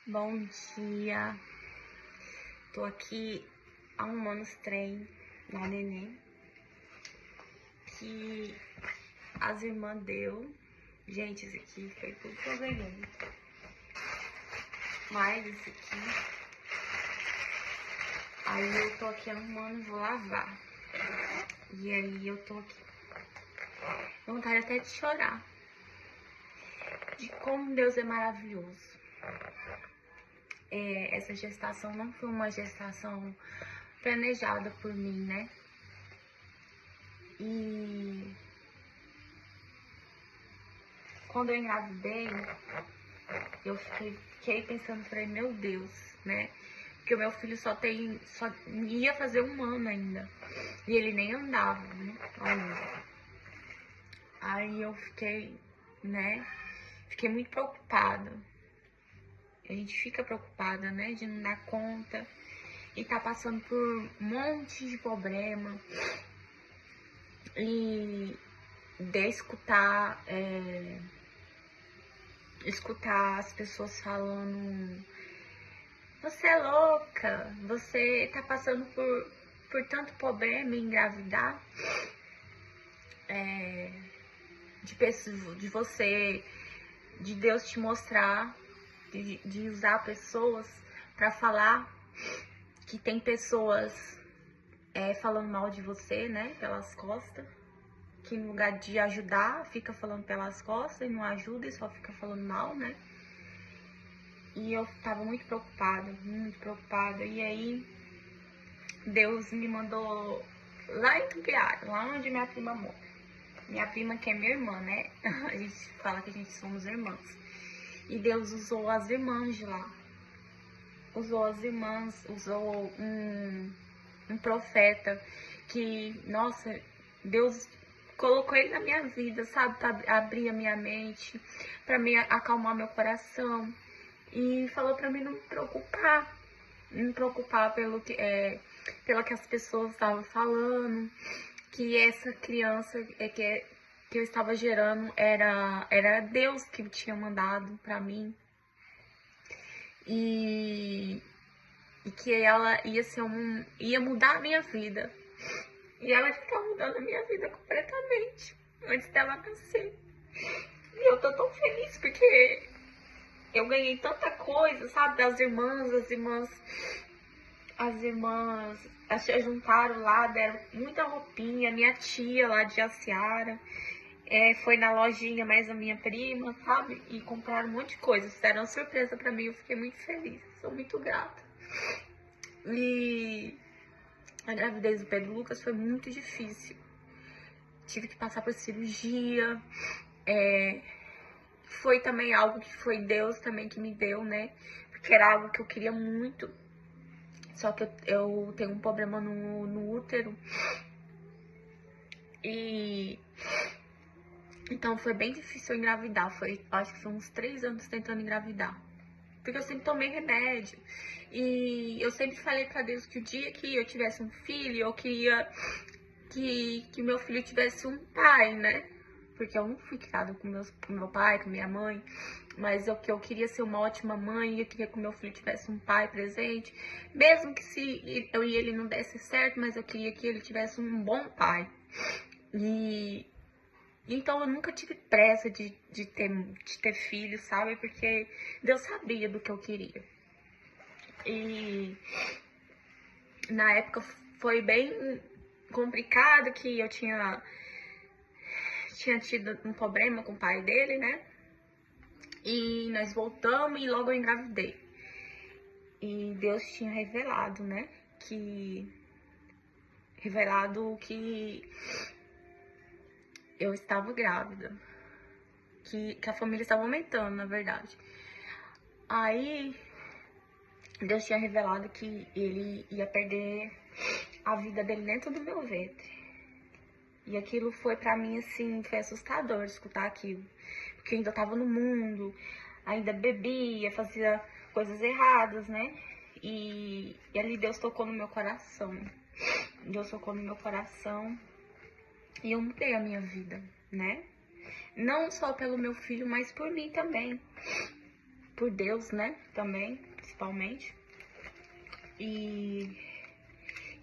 Bom dia, tô aqui arrumando os trem da neném que as irmãs deu. Gente, esse aqui foi tudo que eu ganhei. Mais esse aqui. Aí eu tô aqui arrumando e vou lavar. E aí eu tô aqui com vontade até de chorar. De como Deus é maravilhoso. Essa gestação não foi uma gestação planejada por mim, né? E quando eu engravidei, eu fiquei pensando, falei, meu Deus, né? Porque o meu filho só ia fazer 1 ano ainda. E ele nem andava, né? Ainda. Aí eu fiquei, né? Fiquei muito preocupada. A gente fica preocupada, né? De não dar conta. E tá passando por um monte de problema. E de escutar as pessoas falando: você é louca, você tá passando por tanto problema em engravidar, de Deus te mostrar, de usar pessoas pra falar que tem pessoas falando mal de você, né, pelas costas, que no lugar de ajudar, fica falando pelas costas e não ajuda e só fica falando mal, né. E eu tava muito preocupada. E aí, Deus me mandou lá em Tupiara, lá onde minha prima mora. Minha prima que é minha irmã, né? A gente fala que a gente somos irmãs. E Deus usou as irmãs de lá. Usou as irmãs, usou um profeta que, nossa, Deus colocou ele na minha vida, sabe? Pra abrir a minha mente, pra me acalmar meu coração. E falou pra mim não me preocupar pelo que as pessoas estavam falando, que essa criança que eu estava gerando era Deus que tinha mandado pra mim. E que ela ia mudar a minha vida. E ela está mudando a minha vida completamente antes dela nascer. E eu tô tão feliz porque eu ganhei tanta coisa, sabe, das irmãs, as irmãs se juntaram lá, deram muita roupinha, minha tia lá de Jaciara, foi na lojinha mais a minha prima, sabe, e compraram um monte de coisa, fizeram uma surpresa pra mim, eu fiquei muito feliz, sou muito grata. E a gravidez do Pedro Lucas foi muito difícil, tive que passar por cirurgia, foi também algo que foi Deus também que me deu, né? Porque era algo que eu queria muito. Só que eu tenho um problema no útero. E então foi bem difícil eu engravidar. Acho que foi uns 3 anos tentando engravidar. Porque eu sempre tomei remédio. E eu sempre falei pra Deus que o dia que eu tivesse um filho, eu queria que meu filho tivesse um pai, né? Porque eu não fui criada com meu pai, com minha mãe, mas eu queria ser uma ótima mãe, eu queria que o meu filho tivesse um pai presente, mesmo que se eu e ele não desse certo, mas eu queria que ele tivesse um bom pai. E então eu nunca tive pressa de ter filho, sabe? Porque Deus sabia do que eu queria. E na época foi bem complicado, que eu tinha tido um problema com o pai dele, né? E nós voltamos e logo eu engravidei. E Deus tinha revelado, né? Revelado que eu estava grávida. Que a família estava aumentando, na verdade. Aí Deus tinha revelado que ele ia perder a vida dele dentro do meu ventre. E aquilo foi pra mim, assim, foi assustador escutar aquilo. Porque eu ainda tava no mundo, ainda bebia, fazia coisas erradas, né? E ali Deus tocou no meu coração. Deus tocou no meu coração e eu mudei a minha vida, né? Não só pelo meu filho, mas por mim também. por Deus, né? Também, principalmente. E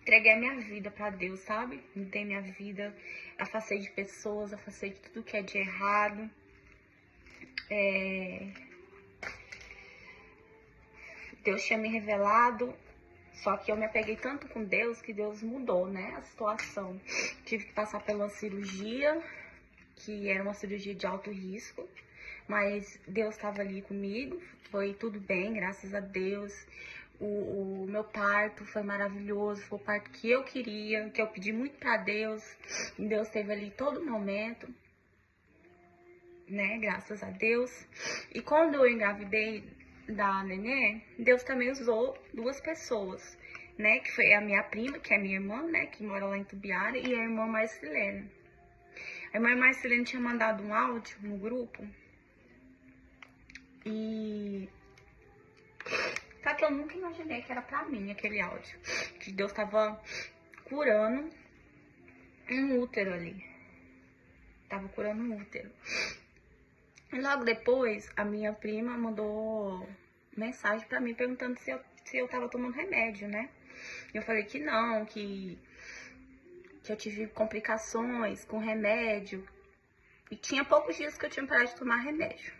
entreguei a minha vida pra Deus, sabe? Mudei minha vida, afastei de pessoas, afastei de tudo que é de errado. Deus tinha me revelado, só que eu me apeguei tanto com Deus que Deus mudou, né, a situação. Tive que passar por uma cirurgia, que era uma cirurgia de alto risco, mas Deus estava ali comigo, foi tudo bem, graças a Deus. O meu parto foi maravilhoso, foi o parto que eu queria, que eu pedi muito pra Deus, e Deus esteve ali todo momento, né, graças a Deus. E quando eu engravidei da nenê, Deus também usou duas pessoas, né, que foi a minha prima, que é minha irmã, né, que mora lá em Tubiara, e a irmã Marcelene. A irmã Marcelene tinha mandado um áudio no grupo, e só que eu nunca imaginei que era pra mim aquele áudio, que Deus tava curando um útero ali, tava curando um útero. E logo depois, a minha prima mandou mensagem pra mim perguntando se eu tava tomando remédio, né? Eu falei que não, que eu tive complicações com remédio. E tinha poucos dias que eu tinha parado de tomar remédio.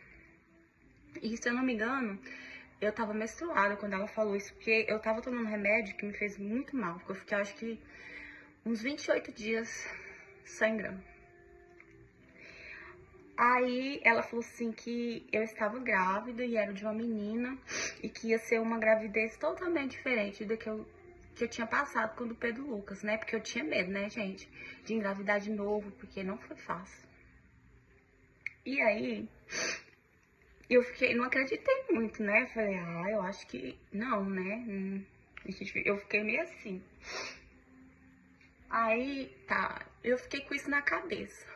E se eu não me engano, eu tava menstruada quando ela falou isso, porque eu tava tomando remédio que me fez muito mal. Porque eu fiquei, acho que, uns 28 dias sangrando. Aí ela falou assim que eu estava grávida e era de uma menina e que ia ser uma gravidez totalmente diferente do que eu tinha passado com o do Pedro Lucas, né? Porque eu tinha medo, né, gente, de engravidar de novo, porque não foi fácil. E aí eu fiquei, não acreditei muito, né? Falei, eu acho que não, né? Eu fiquei meio assim. Aí, tá, eu fiquei com isso na cabeça.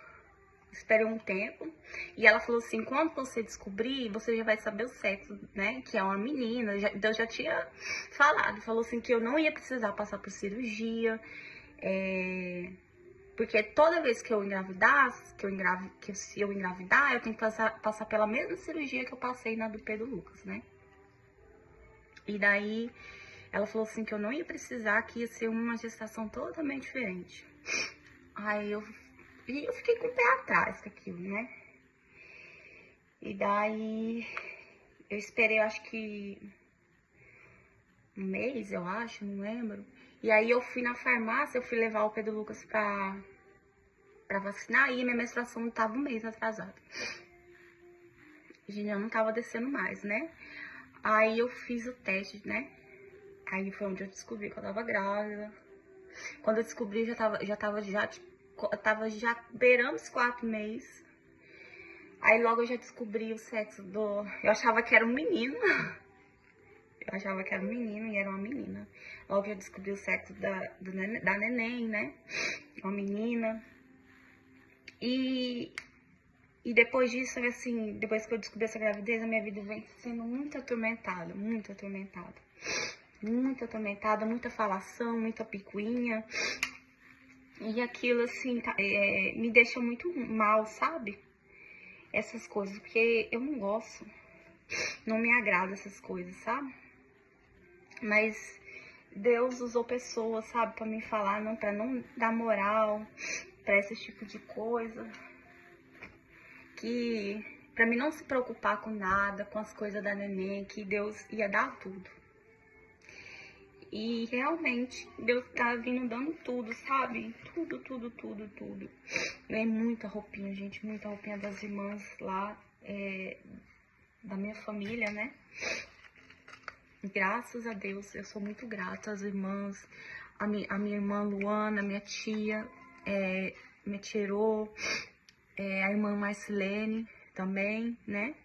Esperei um tempo, e ela falou assim, quando você descobrir, você já vai saber o sexo, né, que é uma menina. Deus já tinha falado, falou assim que eu não ia precisar passar por cirurgia, porque toda vez que eu engravidasse, se eu engravidar, eu tenho que passar pela mesma cirurgia que eu passei na do Pedro Lucas, né. E daí, ela falou assim que eu não ia precisar, que ia ser uma gestação totalmente diferente. Aí eu fiquei com o pé atrás com aquilo, né? E daí eu esperei, acho que um mês, eu acho, não lembro. E aí eu fui na farmácia, eu fui levar o Pedro Lucas pra vacinar e minha menstruação não tava um mês atrasada. Eu não tava descendo mais, né? Aí eu fiz o teste, né? Aí foi onde eu descobri que eu tava grávida. Quando eu descobri, eu tava já beirando os 4 meses. Aí logo eu já descobri o sexo do... Eu achava que era um menino. Eu achava que era um menino e era uma menina. Logo eu já descobri o sexo da neném, né? Uma menina. E depois disso, assim, depois que eu descobri essa gravidez, a minha vida vem sendo muito atormentada, muito atormentada. Muito atormentada, muita falação, muita picuinha. E aquilo, assim, me deixa muito mal, sabe? Essas coisas, porque eu não gosto, não me agrada essas coisas, sabe? Mas Deus usou pessoas, sabe, pra me falar, não, pra não dar moral pra esse tipo de coisa, que pra mim não se preocupar com nada, com as coisas da neném, que Deus ia dar tudo. E realmente, Deus tá vindo dando tudo, sabe? Tudo, tudo, tudo, tudo. Ganhei muita roupinha, gente, muita roupinha das irmãs lá, da minha família, né? Graças a Deus, eu sou muito grata às irmãs, a minha irmã Luana, minha tia, minha tirô, a irmã Marcelene também, né?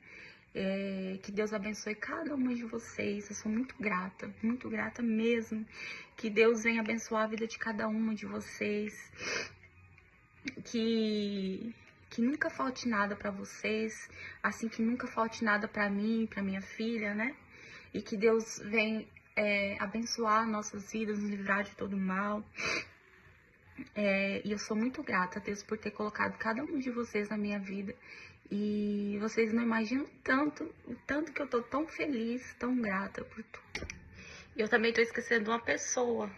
Que Deus abençoe cada uma de vocês. Eu sou muito grata mesmo. Que Deus venha abençoar a vida de cada uma de vocês. Que nunca falte nada pra vocês, assim que nunca falte nada pra mim, pra minha filha, né? E que Deus venha abençoar nossas vidas, nos livrar de todo mal. E eu sou muito grata a Deus por ter colocado cada um de vocês na minha vida. E vocês não imaginam o tanto que eu tô tão feliz, tão grata por tudo. E eu também tô esquecendo de uma pessoa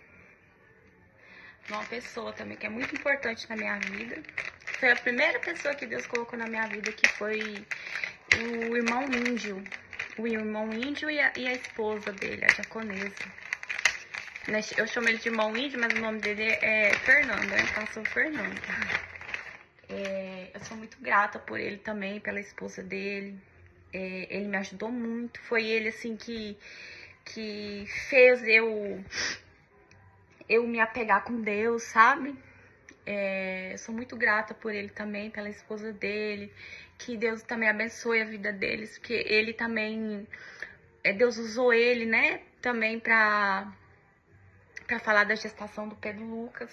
também que é muito importante na minha vida. Foi a primeira pessoa que Deus colocou na minha vida, que foi o irmão índio. O irmão índio e a esposa dele, a japonesa. Eu chamo ele de irmão índio, mas o nome dele é Fernando, né? Então, eu sou Fernanda. Eu sou muito grata por ele também, pela esposa dele. Ele me ajudou muito. Foi ele, assim, que fez eu me apegar com Deus, sabe? Eu sou muito grata por ele também, pela esposa dele. Que Deus também abençoe a vida deles, porque ele também... Deus usou ele, né? Também pra falar da gestação do Pedro Lucas.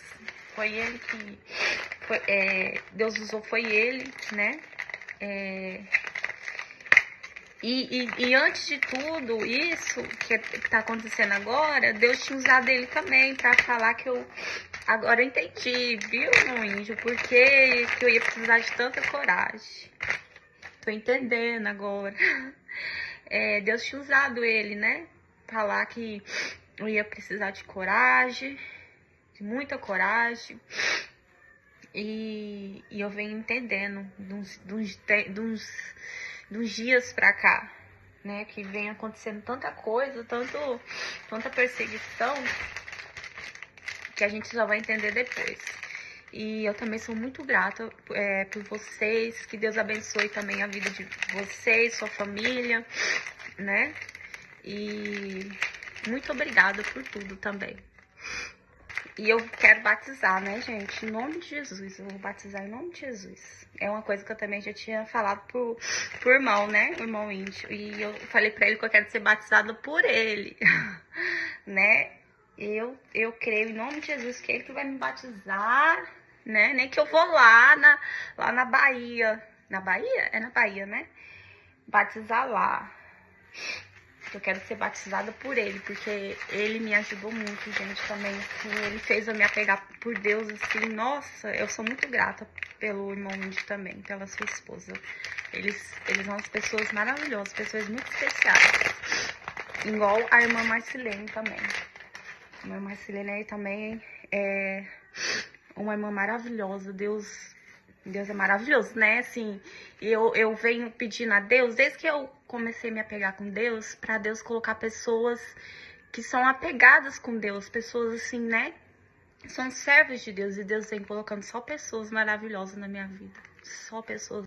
Foi ele que... Deus usou, foi ele, né? E antes de tudo isso que tá acontecendo agora, Deus tinha usado ele também pra falar que eu... Agora eu entendi, viu, meu índio? Porque que eu ia precisar de tanta coragem. Tô entendendo agora. Deus tinha usado ele, né? Falar que eu ia precisar de coragem, de muita coragem. E eu venho entendendo de uns dias pra cá, né? Que vem acontecendo tanta coisa, tanta perseguição, que a gente só vai entender depois. E eu também sou muito grata por vocês. Que Deus abençoe também a vida de vocês, sua família, né? E muito obrigada por tudo também. E eu quero batizar, né, gente? Em nome de Jesus. Eu vou batizar em nome de Jesus. É uma coisa que eu também já tinha falado pro irmão, né? O irmão índio. E eu falei pra ele que eu quero ser batizada por ele, né? Eu creio em nome de Jesus que ele que vai me batizar, né? Nem que eu vou lá na Bahia. Na Bahia? É na Bahia, né? Batizar lá. Eu quero ser batizada por ele, porque ele me ajudou muito, gente, também. Ele fez eu me apegar por Deus, assim. Nossa, eu sou muito grata pelo irmão índio também, pela sua esposa. Eles são as pessoas maravilhosas, pessoas muito especiais. Igual a irmã Marcilene também. A irmã Marcilene aí também é uma irmã maravilhosa. Deus é maravilhoso, né? Assim, eu venho pedindo a Deus, desde que eu comecei a me apegar com Deus, pra Deus colocar pessoas que são apegadas com Deus, pessoas assim, né? São servos de Deus, e Deus vem colocando só pessoas maravilhosas na minha vida. Só pessoas